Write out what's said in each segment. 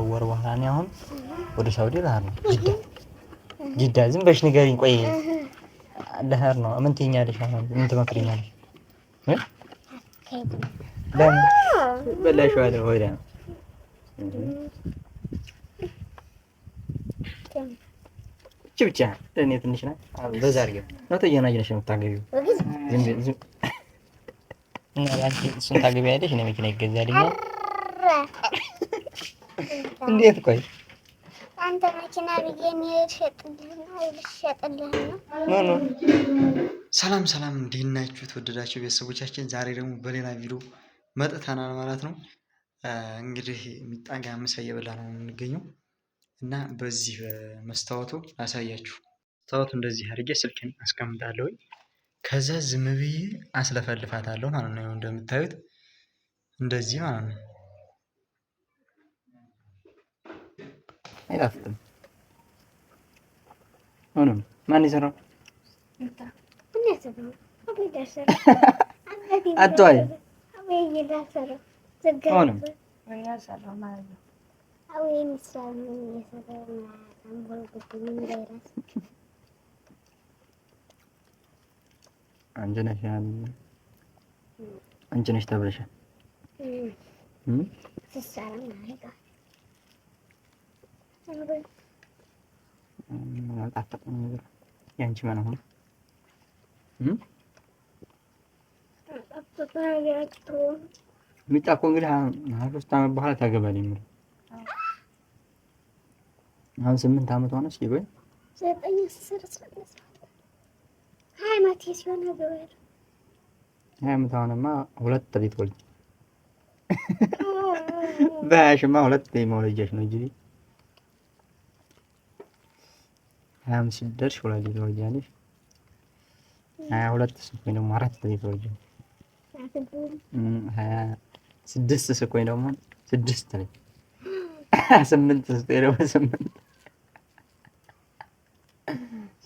ወር በኋላ ነው አሁን ወደ ሳውዲ ልሄድ ነው። ጅዳ ዝም በሽ ንገሪኝ። ቆይ ልሄድ ነው። ምን ትይኛለሽ? አሁን ምን ትመክሪኛለሽ? ለምን በላሽ ዋለ ወይዳ ብቻ ለእኔ ትንሽ ናት። በዛ አድርገው ነው ተየናጅነሽ የምታገቢው እና አንቺ እሱን ታገቢያለሽ። እኔ መኪና ይገዛልኛል። እንዴት? ቆይ አንተ መኪና ቢገኝ ሸጥልህ ነው። ሰላም ሰላም፣ እንዴት ናችሁ ተወደዳችሁ ቤተሰቦቻችን? ዛሬ ደግሞ በሌላ ቪዲዮ መጥተናል ማለት ነው። እንግዲህ ሚጣጋ ምሳ እየበላ ነው የምንገኘው እና በዚህ መስታወቱ አሳያችሁ። መስታወቱ እንደዚህ አድርጌ ስልኬን አስቀምጣለሁ። ከዛ ዝም ብዬ አስለፈልፋታለሁ ማለት ነው። እንደምታዩት እንደዚህ ማለት ነው። አይጣፍጥም። ሆኖም ማን ይሰራው? አጥቷይ ሆኖም አንቺ ነሽ ተብለሻል። ያንቺ ማን ሆነ? ሚጣ እኮ እንግዲህ 23 ዓመት በኋላ ታገባለች የሚለው አሁን 8 ዓመት ሆነ። እስኪ ቆይ 20 ዓመት ሲሆን አገባለሁ። 20 ዓመት ሆነማ ሁለት ልጅ ወልጅ በሽማ ሁለት መውለጃሽ ነው እንጂ 20 ሲደርሽ ሁለት ልጅ ትወልጃለሽ። 22 ስኮይ ደግሞ አራት ልጅ ትወልጃለሽ። 26 ስኮይ ደግሞ 6 ልጅ 8 ስኮይ ደግሞ 8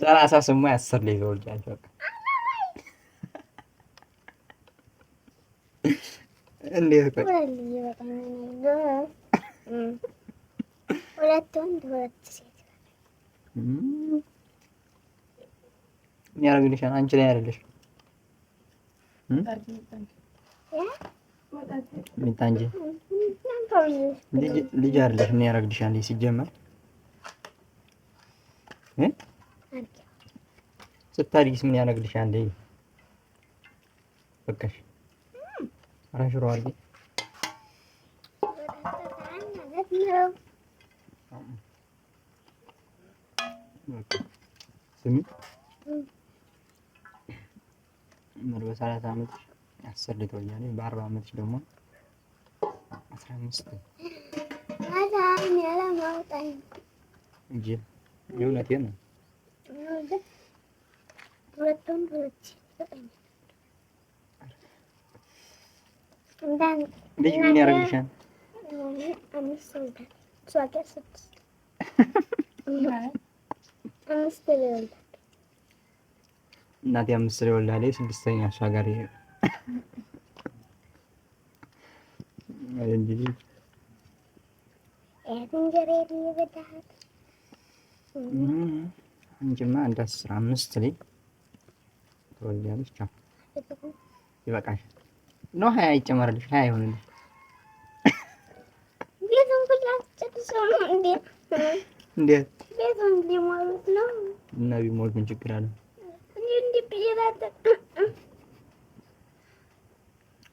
30 ስሞይ 10 ልጅ ትወልጃለሽ። በቃ እንዴት ቆይ ሁለት ወንድ ሁለት ሴት ያረግልሻል። አንቺ ላይ አይደለሽ ሚጣ እንጂ ልጅ አይደለሽ። ምን ያረግልሻል ሲጀመር ስታድጊስ ምን ያረግልሻል? በቃሽ አራሽሮ አድርጊ። ስሚ በ30 ዓመት 10 ልጅ ትወልጃለሽ። በ40 ዓመት ደግሞ 15 እንጂ የእውነቴን ነው። ልጅ ምን ያደርግልሻል? እናቴ 5 ላይ ወልዳለች። 6ኛ እሷ ጋር ይሄ እንጂ እንጂማ አንድ 15 ላይ ትወልጃለሽ። ቻው ይበቃሽ ነው። 20 ይጨመርልሽ። 20 ይሆንልሽ። እንዴት ቤቱን ሊሞሉት ነው? እና ቢሞሉት ምን ችግር አለ?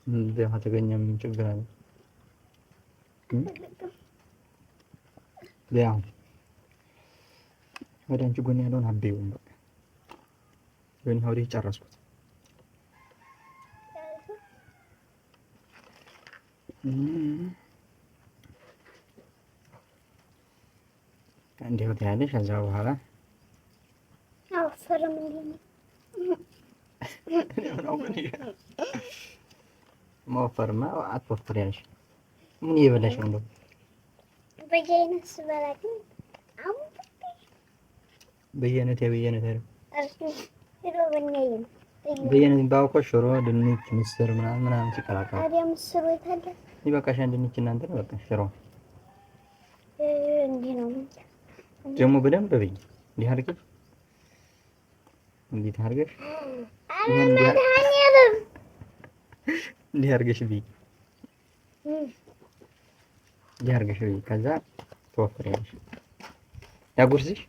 እንዴ ተገኘ ምን ችግር አለ? ያው ወደ አንቺ ጎን ያለውን አቤውን በቃ ወይኔ ሆዴ ጨረስኩት። እንዴት ወጣያለሽ? ከዛ በኋላ አፈረም እንዴ ማወፈርማ አትወፍሪያለሽ። ምን እየበላሽ ነው? በየአይነት ስበላ ግን አሁን በየአይነት አይደል? በየአይነት በየአይነት ባውቆ ሽሮ፣ ድንች፣ ምስር ምናምን ሲቀላቀል ታዲያ ምስሩ የታለ? ይበቃሻል። ድንች እናንተ ነው በቃ ሽሮ እንዲህ ነው ደግሞ በደንብ በይ። እንዲህ አድርገሽ እንዲህ አድርገሽ እንዲህ አድርገሽ በይ። እንዲህ አድርገሽ በይ። ከዛ ትወፍሪያለሽ። ያጉርስሽ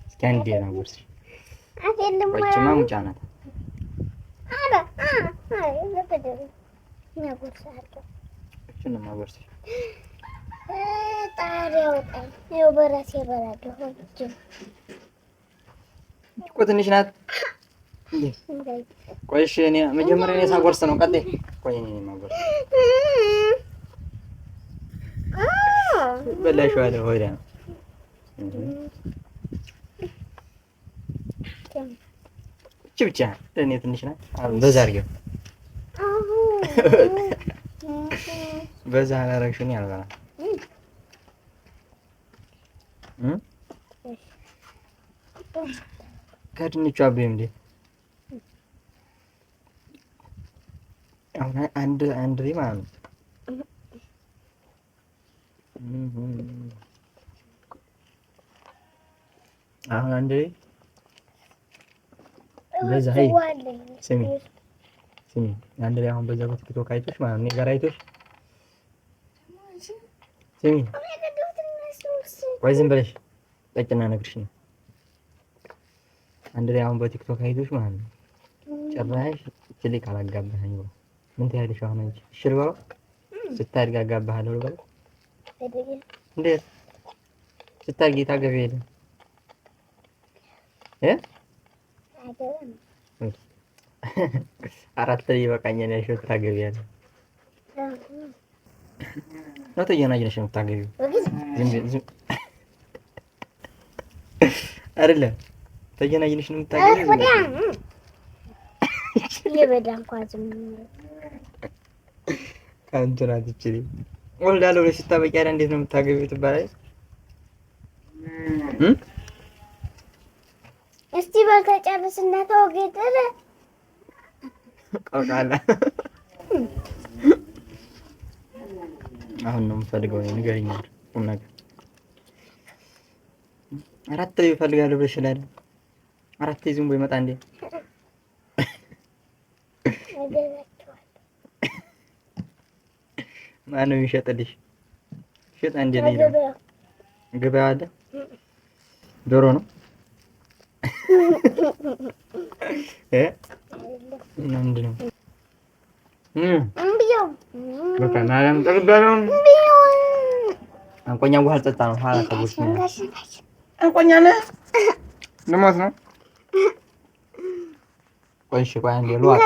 እስኪ አንዴ ያጉርስሽ። ቆይማ ሙጫ ናት። እሱን ማጉርስሽ ጣሪያው ቀን ይኸው በራሴ እበላለሁ። እኮ ትንሽ ናት። ቆይ እሺ፣ እኔ መጀመሪያ እኔ ሳጎርስ ነው። ቀጥይ። ቆይ እኔ ማጎርስ በላሽው አለ ሆዳ ነው። እቺ ብቻ ለእኔ ትንሽ ናት። በዛ አድርጊው። በዛ አላረግሽኝ አልበላም። ከድንቹ አብሬ እንዴ አሁን አንድ ላይ ማለት ነው። አሁን አንድ ላይ በዛ ሄይ ስሚ አንድ ላይ አሁን በዛ በቲክቶክ አይቶሽ ማለት ነው። እኔ ጋር አይቶሽ ስሚ ቆይ ዝም ብለሽ ጠጭና ነግርሽ ነው። አንድ ላይ አሁን በቲክቶክ አይቶሽ ማለት ነው። ጭራሽ እችል ካላጋባኸኝ ብሎ ምን ትያለሽ? አሁን አንቺ እሺ ልበለው? ስታድግ አጋባሃለሁ ልበለው? እንዴት ስታድጊ ታገቢያለሽ? አራት ላይ ይበቃኛል ያልሽው ታገቢያለሽ? ነው ተየናጅነሽ ነው የምታገቢው? አይደለም ተየናጅነሽ ነው የምታገቢው? የበዳን ኳዝም ካንቱና ትችሪ ወልዳለሁ ብለሽ ስታበቂ አይደል? እንዴት ነው የምታገቢው ትባላለች። እስቲ በከጨርስና ተወገደለ ቆቃላ አሁን ነው የምፈልገው ንገሪኝ። ቁም ነገር አራት ላይ እፈልጋለሁ ብለሽ አይደል? አራት ይዙም ወይ መጣ እንዴ? ማነው የሚሸጥልሽ? ሽጥ እንዴ ነው ገበያ አለ። ዶሮ ነው ምንድን ነው? በቃ ማለም ጠግባለሁ። አንቆኛ ውሃ ልጠጣ ነው። ኋላ ከቦች ነው አንቆኛ ነህ ልሞት ነው። ቆይ እሺ ቆይ አንዴ ልዋጥ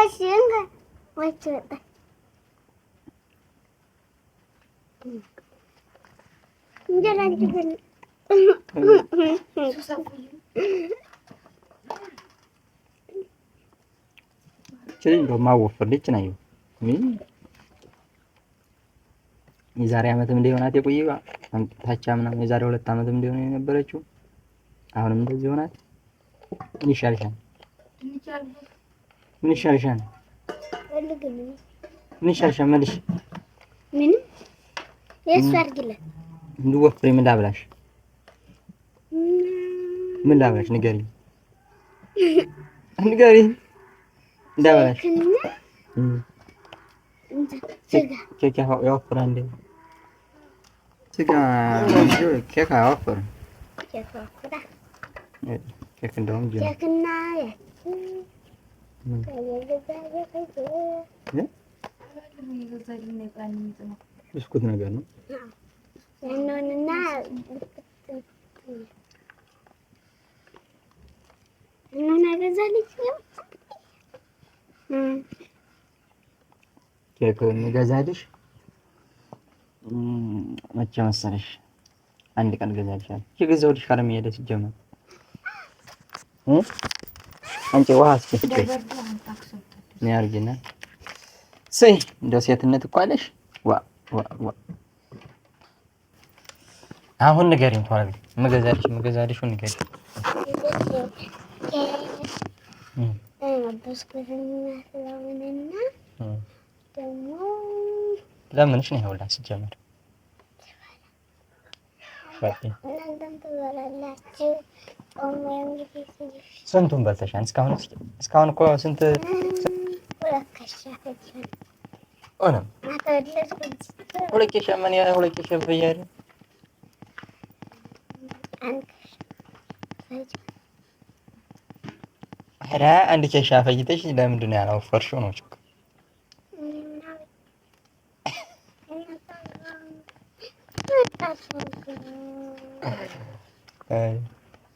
እንጀራ እንዲበል ችግር ማወፈር ልጅ ነው። የዛሬ ዓመትም እንደሆናት የቆየው ታቻ ምናምን የዛሬ 2 ዓመትም እንደሆነ የነበረችው አሁንም እንደዚህ ሆናት። ምን ይሻልሻል? ምን ይሻልሻል? ምን ይሻልሻል? መልሽ ምንም የእሱ አድርጊለት እንድወፍሪ ምን ላብላሽ? ምን ላብላሽ? ንገሪኝ ንገሪኝ እንዳብላሽ። ኬክ ያወፍራል እንዴ? ስጋ ኬክ አያወፍርም። ኬክ እንደውም ኬክና ብስኩት ነገር ነው። ያንንና እና ገዛልኝ ኬክ እንገዛልሽ መቼ መሰለሽ? አንድ ቀን ገዛልሻለሁ። የገዛሁልሽ ካለም ሄደ ሲጀመር አንቺ ውሃ እስኪ ምን ያርግና ሰይ እንደው ሴትነት እኮ አለሽ። ዋ አሁን ንገሪኝ ቷል መገዛልሽ ንገሪኝ። ደግሞ ለምንሽ ነው ይኸውልህ ሲጀመር እናንተም ትበላላችሁ። ጾም እንግዲህ ስንቱን በልተሻል? እስካሁን እኮ ስንት ሁለት ከሻ ፈጅቷል። ሆነ? አተወለድኩት ሁለት ኬሻ ምን ያህል ሁለት ኬሻ በያለሁ አንድ ከሻ ፈጅቷል። ኧረ አንድ ኬሻ ፈጅተሽ ለምንድን ነው ያላወፈርሽው ነው ችግሩ።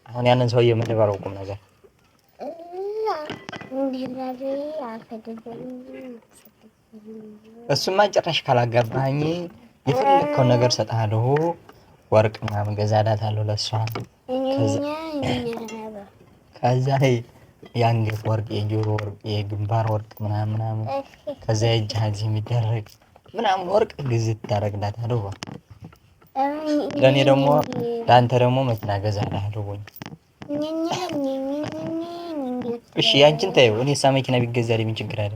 አሁን ያንን ሰውዬ የምንበረው ቁም ነገር እሱማ ጭራሽ ካላገባኝ የፈለግከውን ነገር እሰጥሃለሁ። ወርቅ ምናምን ገዛላታለሁ ለእሷ። ከዛ የአንገት ወርቅ፣ የጆሮ ወርቅ፣ የግንባር ወርቅ ምናምን ከዛ የእጅ ሀዚህ የሚደረግ ምናምን ወርቅ ግዝት ታደርግላታለሁ። ለእኔ ደግሞ ለአንተ ደግሞ መኪና ገዛልሃለሁ። እሺ ያንቺን ተይው። እኔሳ መኪና ቢገዛልኝ ምን ችግር አለ?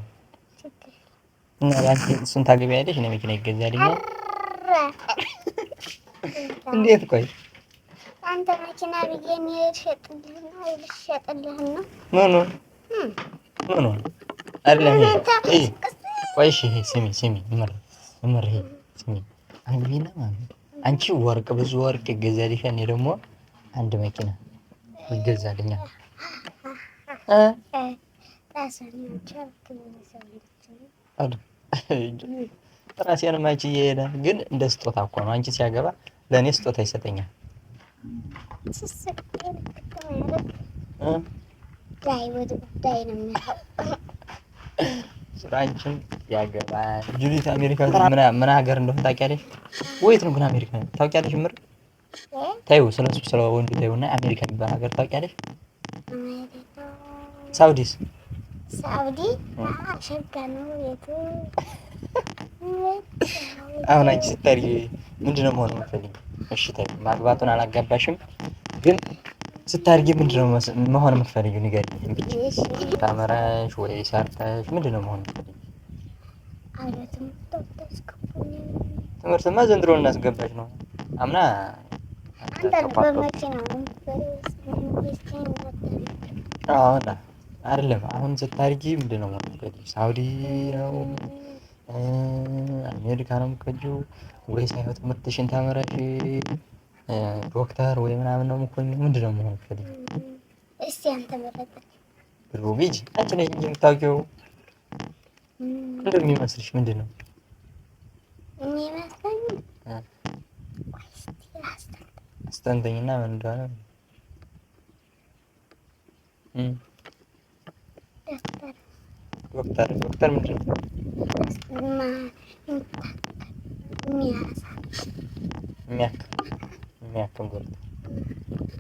እና ያንቺ እሱን ታገቢያለሽ፣ እኔ መኪና ይገዛልኛል። እንዴት? ቆይ አንተ መኪና ቢገኝ ልሸጥልህ ነው? ምን አይደለም። ቆይ እሺ፣ ስሚ ምር ስሚ፣ አንግቢና ማለት አንቺ ወርቅ ብዙ ወርቅ ይገዛልሻል፣ እኔ ደግሞ አንድ መኪና ይገዛልኛል። ራሴን ማች እየሄደ ግን እንደ ስጦታ እኮ ነው። አንቺ ሲያገባ ለእኔ ስጦታ ይሰጠኛል። ስራችን ያገባል። ጁሊት አሜሪካ ምን ሀገር እንደሆነ ታውቂያለሽ? ወይት ነው ግን አሜሪካ ታውቂያለሽ? ምር ታዩ ስለሱ ስለ ወንዱ ታዩና አሜሪካ የሚባል ሀገር ታውቂያለሽ? ሳውዲስ ሳውዲ ሸጋ ነው የቱ? አሁን አንቺ ስታሪ ምንድነው መሆን የምትፈልጊው? እሺ ታይ ማግባቱን አላጋባሽም፣ ግን ስታርጊ ምንድነው መሆን የምትፈልጊው? ንገሪኝ። ተምረሽ ወይ ሰርተሽ ምንድነው መሆን የምትፈልጊው? ትምህርትማ ዘንድሮ እናስገባሽ ነው። አምና አሁን አይደለም። አሁን ስታርጊ ምንድነው መሆን የምትፈልጊው? ሳውዲ ነው አሜሪካ ነው የምትሄጂው ወይስ ሳይሆን ትምህርትሽን ተምረሽ ዶክተር ወይ ምናምን ነው የምትሆኚው? ምንድነው መሆን የምትፈልጊው? እስቲ አንተ መረጥ። ሩቢጅ አንቺ ነሽ እንጂ የምታውቂው። እንደሚመስልሽ ምንድነው የሚመስለኝ? አስተንተኝና ምን እንደሆነ ዶክተር ምንድነው? የሚያክም ዶክተር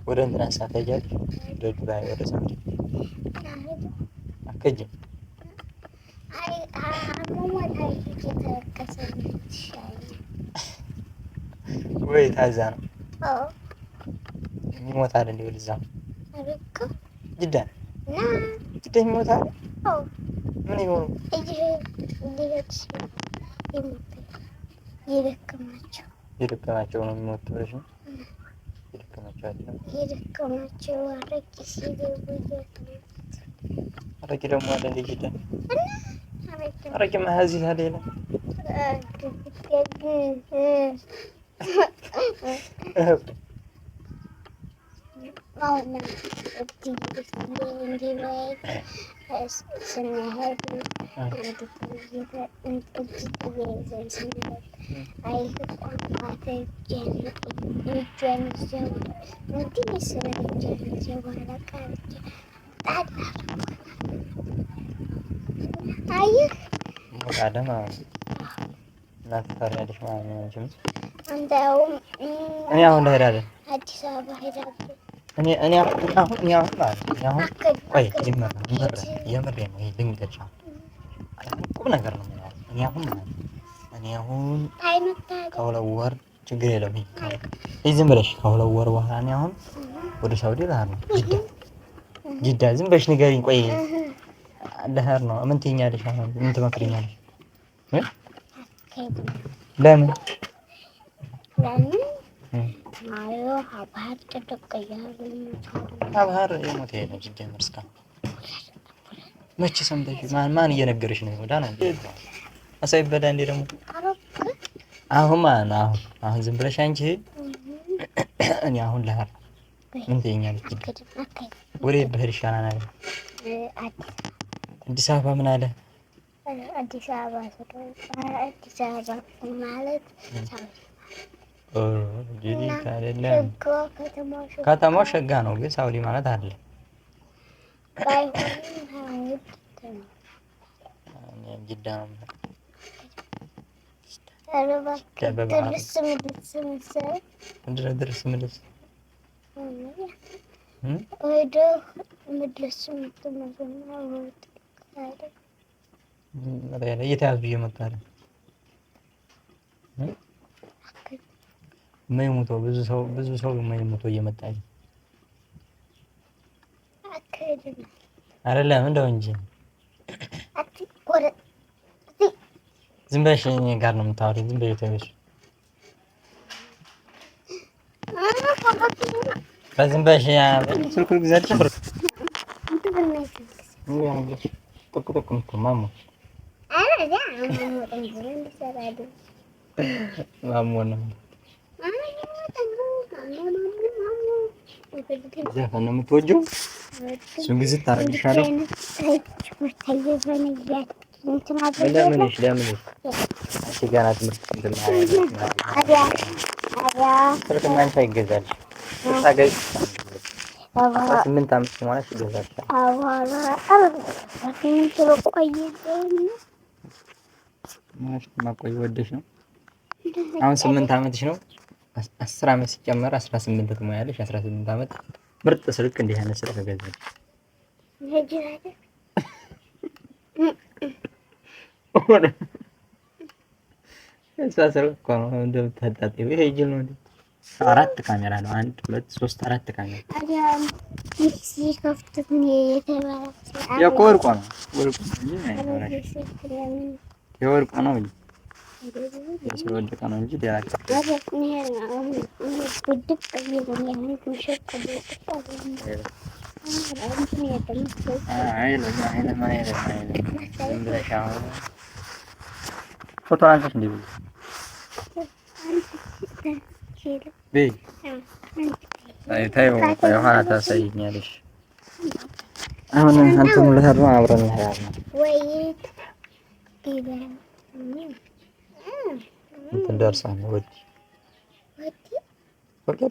ወደ እንትና ሳትሄጃለሽ ወደ ዱባይ ወደ ሳውዲ አትሄጂም? ወይ ታዛ ነው ይሞታል እንዴ? ወደዛ ጅዳ ይሞታል። ምን ይሆኑ የደከማቸው ነው የሚሞቱ ብለሽ ነው? የደከማቸው አረቂ ደግሞ አለ እንደ ጅዳ አረቂ ማዚ ታዲያ አደማ እናት ታሪያለሽ ማለት ነው። እንጂ እኔ አሁን እንዳሄዳለሁ አዲስ አበባ ሄዳለሁ። እኔ አሁን ማለት ነው። ቆይ የምሬ ነው። ይሄ ልንገርሽ ቁም ነገር ነው የሚያወራው። እኔ አሁን ከሁለት ወር ችግር የለውም። ይሄ ዝም ብለሽ ከሁለት ወር በኋላ እኔ አሁን ወደ ሳውዲ ልሄድ ነው። ጅዳ ዝም ብለሽ ንገሪኝ። ቆይ ልሄድ ነው። ምን ትይኛለሽ? አሁን ምን ትመክሪኛለሽ? ለምን አዮ አባህር ተደቀያሉ አባህር የሞተ የለም ሲጀመር እስካሁን መቼ ሰምተሽ ማን እየነገረሽ ነው? ወዳ ነው አሳይበዳ እንዴ ደግሞ አሁን ማን አሁን ዝም ብለሽ አንቺ እኔ አሁን ለሀር ምን ትይኛለሽ? ወሬ በህር ይሻላል። አዲስ አበባ ምን አለ? አዲስ አበባ ማለት ጂዲ አይደለም። ከተማው ሸጋ ነው ግን ሳውዲ ማለት አለ። ጅዳ ነው። ድረስ ምልስ እየተያዙ እየመጡ አይደል? የማይሞተው ብዙ ሰው የማይሞተው እየመጣ አይደለም እንደው እንጂ ዝም ብለሽ እኔ ጋር ነው የምታወሪው። ዝም ብለሽ ተይሽ። በዝም ብለሽ ስልኩ ግዛች ብር ጥቁ ማሙ ማሙ ነው ዘፈን ነው የምትወጂው? እሱን ግዝት ታደርግሻለሽ። ለምንሽ አንቺ ገና ትምህርት እንትን ስልክ ማንቻ ይገዛልሽ። ታገኝ 8 ዓመት ሲሞላሽ ይገዛልሽ። ማቆይ ወደሽ ነው። አሁን 8 ዓመትሽ ነው። 10 ዓመት ሲጨመር 18 ትሞያለሽ። 18 ዓመት ምርጥ ስልክ እንዲህ አይነት ስልክ ገዛልሽ። እሷ ስልክ እኮ ነው እንደምታጣጥቢው። ይሄ ጅል ነው እንዴ? 4 ካሜራ ነው። 1 2 3 4 ካሜራ። የወርቁ ነው የወርቁ ነው እንጂ የወደቀ ነው እንጂ ሌላ ፎቶ አንተሽ እንዴ በይ ታዩ የሆነ ታሳይኛለሽ። አሁን አንተ ሙላት ነው አብረን እንሄዳለን ወይ እንትን ደርሰን ወዲ ወዲ